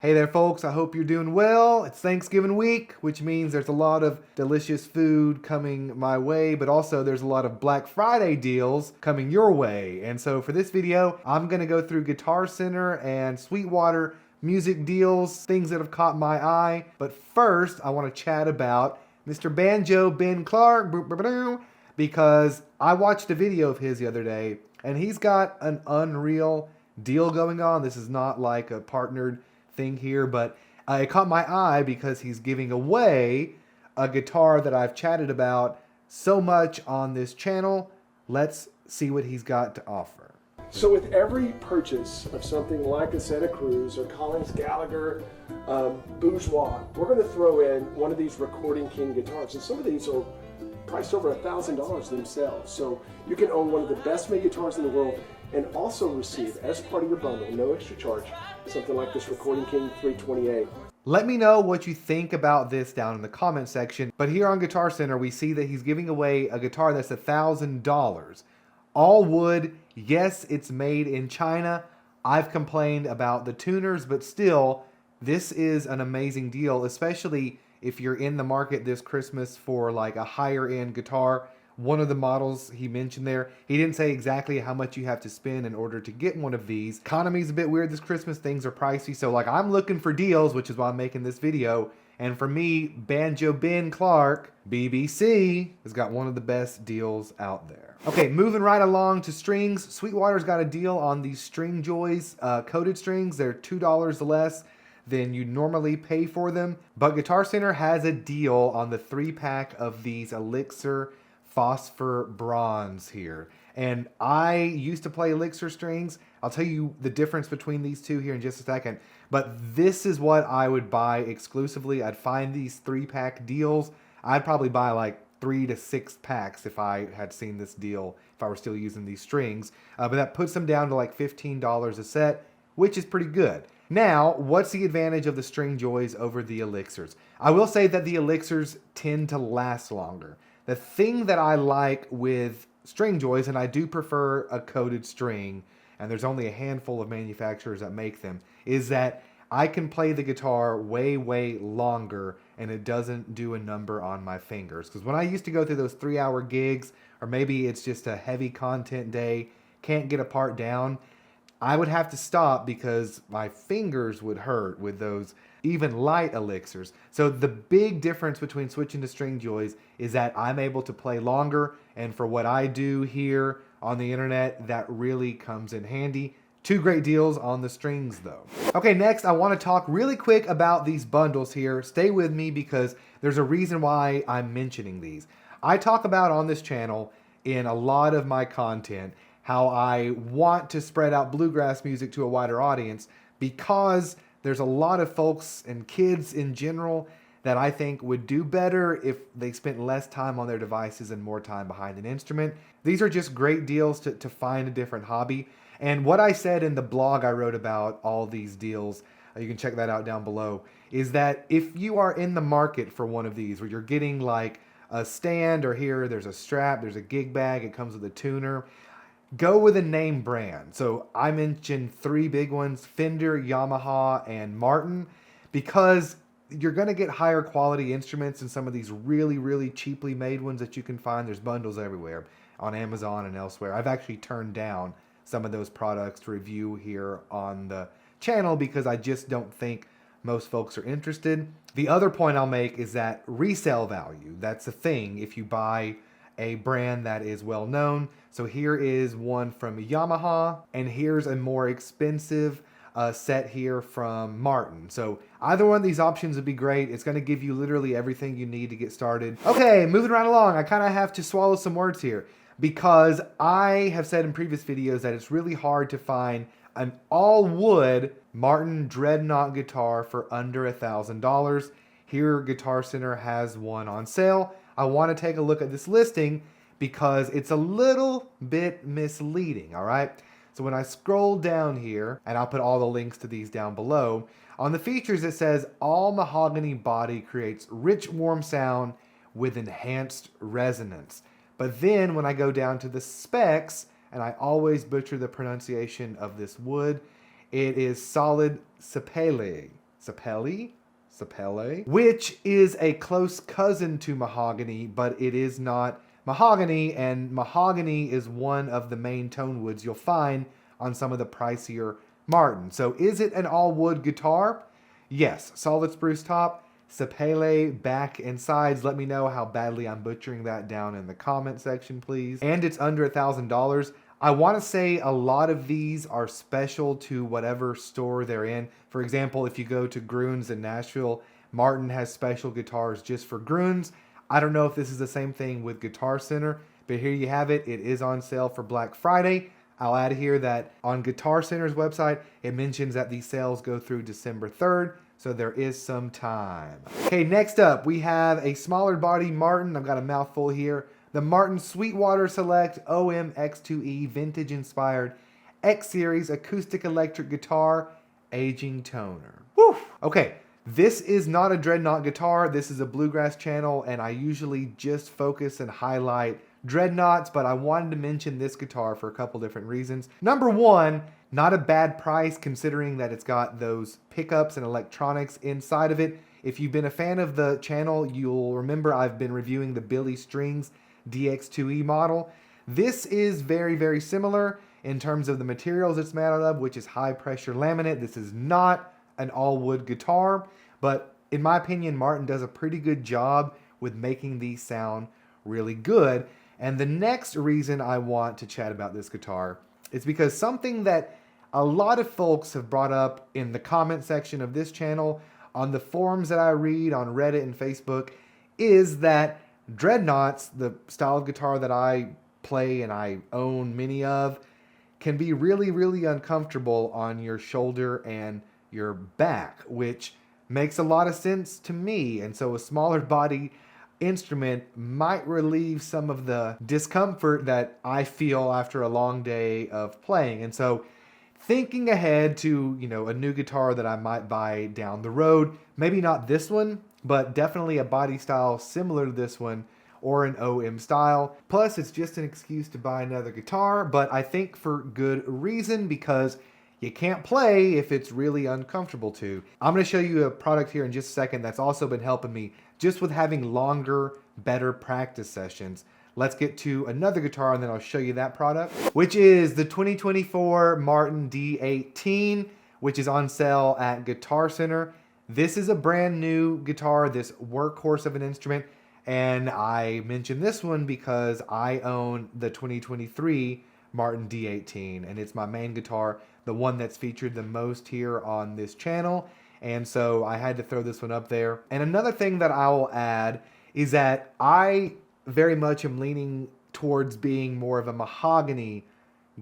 Hey there folks, I hope you're doing well. It's Thanksgiving week, which means there's a lot of delicious food coming my way, but also there's a lot of Black Friday deals coming your way. And so for this video, I'm gonna go through Guitar Center and Sweetwater music deals, things that have caught my eye. But first, I wanna chat about Mr. Banjo Ben Clark, because I watched a video of his the other day, and he's got an unreal deal going on. This is not like a partnered thing here, but it caught my eye because he's giving away a guitar that I've chatted about so much on this channel. Let's see what he's got to offer. So with every purchase of something like a Santa Cruz or Collins Gallagher Bourgeois, we're going to throw in one of these Recording King guitars, and some of these are priced over $1,000 themselves. So you can own one of the best made guitars in the world and also receive, as part of your bundle, no extra charge, something like this Recording King 328. Let me know what you think about this down in the comment section. But here on Guitar Center, we see that he's giving away a guitar that's $1,000. All wood. Yes, it's made in China. I've complained about the tuners, but still, this is an amazing deal, especially if you're in the market this Christmas for like a higher end guitar. One of the models he mentioned there, he didn't say exactly how much you have to spend in order to get one of these. Economy's a bit weird this Christmas, things are pricey, so like I'm looking for deals, which is why I'm making this video. And for me, Banjo Ben Clark, BBC, has got one of the best deals out there. Okay, moving right along to strings. Sweetwater's got a deal on these String Joys coated strings. They're $2 less than you normally pay for them. But Guitar Center has a deal on the 3-pack of these Elixir Phosphor Bronze here. And I used to play Elixir strings. I'll tell you the difference between these two here in just a second. But this is what I would buy exclusively. I'd find these 3-pack deals. I'd probably buy like 3 to 6 packs if I had seen this deal, if I were still using these strings. But that puts them down to like $15 a set, which is pretty good. Now, what's the advantage of the String Joys over the Elixirs? I will say that the Elixirs tend to last longer. The thing that I like with String Joys, and I do prefer a coated string, and there's only a handful of manufacturers that make them, is that I can play the guitar way, way longer and it doesn't do a number on my fingers. Because when I used to go through those 3-hour gigs, or maybe it's just a heavy content day, can't get a part down, I would have to stop because my fingers would hurt with those even light elixirs. So the big difference between switching to String Joys is that I'm able to play longer, and for what I do here on the internet, that really comes in handy. 2 great deals on the strings though. Okay, next I want to talk really quick about these bundles here. Stay with me because there's a reason why I'm mentioning these. I talk about on this channel in a lot of my content how I want to spread out bluegrass music to a wider audience because there's a lot of folks and kids in general that I think would do better if they spent less time on their devices and more time behind an instrument. These are just great deals to find a different hobby. And what I said in the blog I wrote about all these deals, you can check that out down below, is that if you are in the market for one of these where you're getting like a stand, or here there's a strap, there's a gig bag, it comes with a tuner, go with a name brand. So I mentioned 3 big ones, Fender, Yamaha, and Martin, because you're going to get higher quality instruments than some of these really, really cheaply made ones that you can find. There's bundles everywhere on Amazon and elsewhere. I've actually turned down some of those products to review here on the channel because I just don't think most folks are interested. The other point I'll make is that resale value, that's a thing if you buy a brand that is well known. So here is one from Yamaha, and here's a more expensive set here from Martin. So either one of these options would be great. It's going to give you literally everything you need to get started. Okay, moving right along. I kind of have to swallow some words here because I have said in previous videos that it's really hard to find an all wood Martin Dreadnought guitar for under $1,000. Here Guitar Center has one on sale. I want to take a look at this listing because it's a little bit misleading, all right? So when I scroll down here, and I'll put all the links to these down below, on the features it says, all mahogany body creates rich, warm sound with enhanced resonance. But then when I go down to the specs, and I always butcher the pronunciation of this wood, it is solid sapele. sapele, which is a close cousin to mahogany, but it is not mahogany, and mahogany is one of the main tone woods you'll find on some of the pricier Martin. So is it an all-wood guitar? Yes. Solid spruce top, sapele back and sides. Let me know how badly I'm butchering that down in the comment section, please. And it's under $1,000. I want to say a lot of these are special to whatever store they're in. For example, if you go to Gruhn's in Nashville, Martin has special guitars just for Gruhn's. I don't know if this is the same thing with Guitar Center, but here you have it. It is on sale for Black Friday. I'll add here that on Guitar Center's website, it mentions that these sales go through December 3rd, so there is some time. Okay, next up, we have a smaller body Martin. I've got a mouthful here. The Martin Sweetwater Select OM X2E Vintage Inspired X-Series Acoustic Electric Guitar Aging Toner. Woo! Okay, this is not a Dreadnought guitar. This is a bluegrass channel, and I usually just focus and highlight Dreadnoughts, but I wanted to mention this guitar for a couple different reasons. Number one, not a bad price considering that it's got those pickups and electronics inside of it. If you've been a fan of the channel, you'll remember I've been reviewing the Billy Strings DX2E model. This is very, very similar in terms of the materials it's made out of, which is high pressure laminate. This is not an all wood guitar, but in my opinion, Martin does a pretty good job with making these sound really good. And the next reason I want to chat about this guitar is because something that a lot of folks have brought up in the comment section of this channel, on the forums that I read on Reddit and Facebook, is that Dreadnoughts, the style of guitar that I play and I own many of, can be really, really uncomfortable on your shoulder and your back, which makes a lot of sense to me. And so a smaller body instrument might relieve some of the discomfort that I feel after a long day of playing. And so thinking ahead to, a new guitar that I might buy down the road, maybe not this one, but definitely a body style similar to this one or an OM style. Plus, it's just an excuse to buy another guitar, but I think for good reason, because you can't play if it's really uncomfortable to. I'm going to show you a product here in just a second that's also been helping me just with having longer, better practice sessions. Let's get to another guitar and then I'll show you that product, which is the 2024 Martin D18, which is on sale at Guitar Center. This is a brand new guitar, this workhorse of an instrument, and I mentioned this one because I own the 2023 Martin D18, and it's my main guitar, the one that's featured the most here on this channel, and so I had to throw this one up there. And another thing that I will add is that I very much am leaning towards being more of a mahogany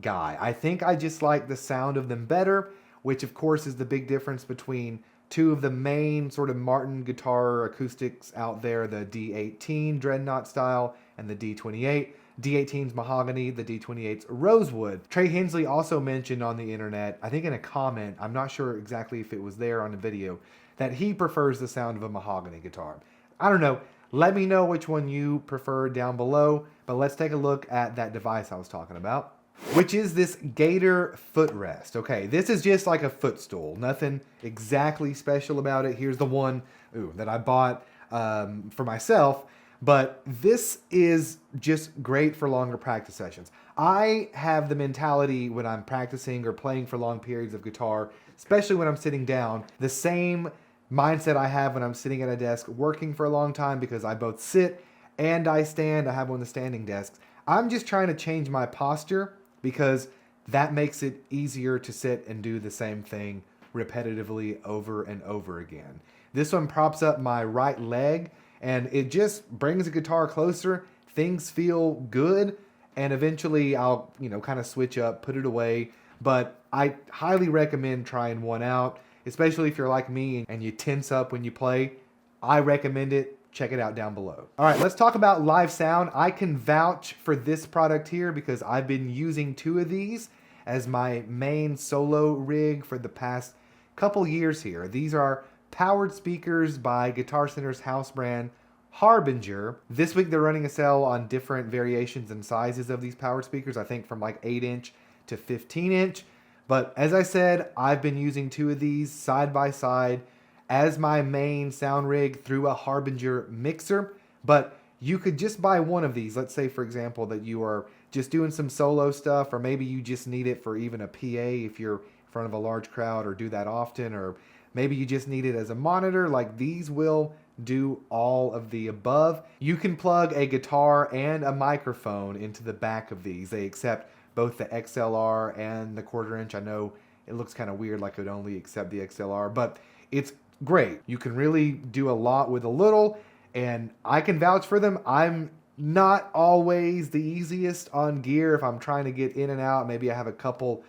guy. I think I just like the sound of them better, which of course is the big difference between two of the main sort of Martin guitar acoustics out there, the D18 Dreadnought style and the D28. D18's mahogany, the D28's rosewood. Trey Hensley also mentioned on the internet, I think in a comment, I'm not sure exactly if it was there on the video, that he prefers the sound of a mahogany guitar. I don't know. Let me know which one you prefer down below, but let's take a look at that device I was talking about, which is this Gator Footrest. Okay, this is just like a footstool. Nothing exactly special about it. Here's the one that I bought for myself. But this is just great for longer practice sessions. I have the mentality when I'm practicing or playing for long periods of guitar, especially when I'm sitting down, the same mindset I have when I'm sitting at a desk working for a long time, because I both sit and I stand. I have one of the standing desks. I'm just trying to change my posture because that makes it easier to sit and do the same thing repetitively over and over again. This one props up my right leg, and it just brings the guitar closer. Things feel good, and eventually I'll, kind of switch up, put it away. But I highly recommend trying one out, especially if you're like me and you tense up when you play. I recommend it. Check it out down below. All right, let's talk about live sound. I can vouch for this product here because I've been using two of these as my main solo rig for the past couple years here. These are powered speakers by Guitar Center's house brand Harbinger. This week they're running a sale on different variations and sizes of these powered speakers, I think from like 8-inch to 15-inch. But as I said, I've been using two of these side by side as my main sound rig through a Harbinger mixer, but you could just buy one of these. Let's say, for example, that you are just doing some solo stuff, or maybe you just need it for even a PA if you're in front of a large crowd or do that often, or maybe you just need it as a monitor. Like, these will do all of the above. You can plug a guitar and a microphone into the back of these. They accept both the XLR and the 1/4 inch. I know it looks kind of weird, like it would only accept the XLR, but it's great. You can really do a lot with a little, and I can vouch for them. I'm not always the easiest on gear if I'm trying to get in and out. Maybe I have a couple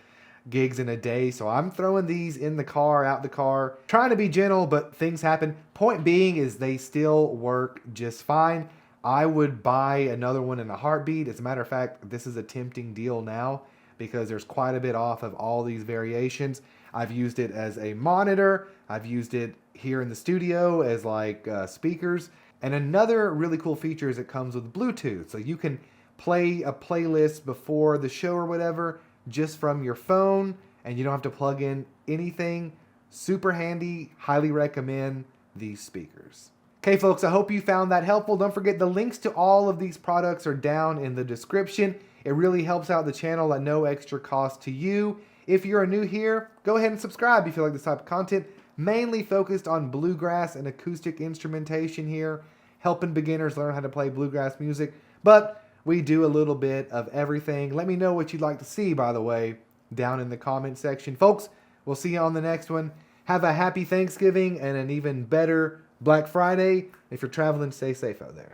gigs in a day, so I'm throwing these in the car, out the car, trying to be gentle, but things happen. Point being is they still work just fine. I would buy another one in a heartbeat. As a matter of fact, this is a tempting deal now because there's quite a bit off of all these variations. I've used it as a monitor. I've used it here in the studio as like speakers. And another really cool feature is it comes with Bluetooth. So you can play a playlist before the show or whatever just from your phone, and you don't have to plug in anything. Super handy. Highly recommend these speakers. Okay, folks, I hope you found that helpful. Don't forget the links to all of these products are down in the description. It really helps out the channel at no extra cost to you. If you're new here, go ahead and subscribe if you like this type of content. Mainly focused on bluegrass and acoustic instrumentation here, helping beginners learn how to play bluegrass music. But we do a little bit of everything. Let me know what you'd like to see, by the way, down in the comment section. Folks, we'll see you on the next one. Have a happy Thanksgiving and an even better Black Friday. If you're traveling, stay safe out there.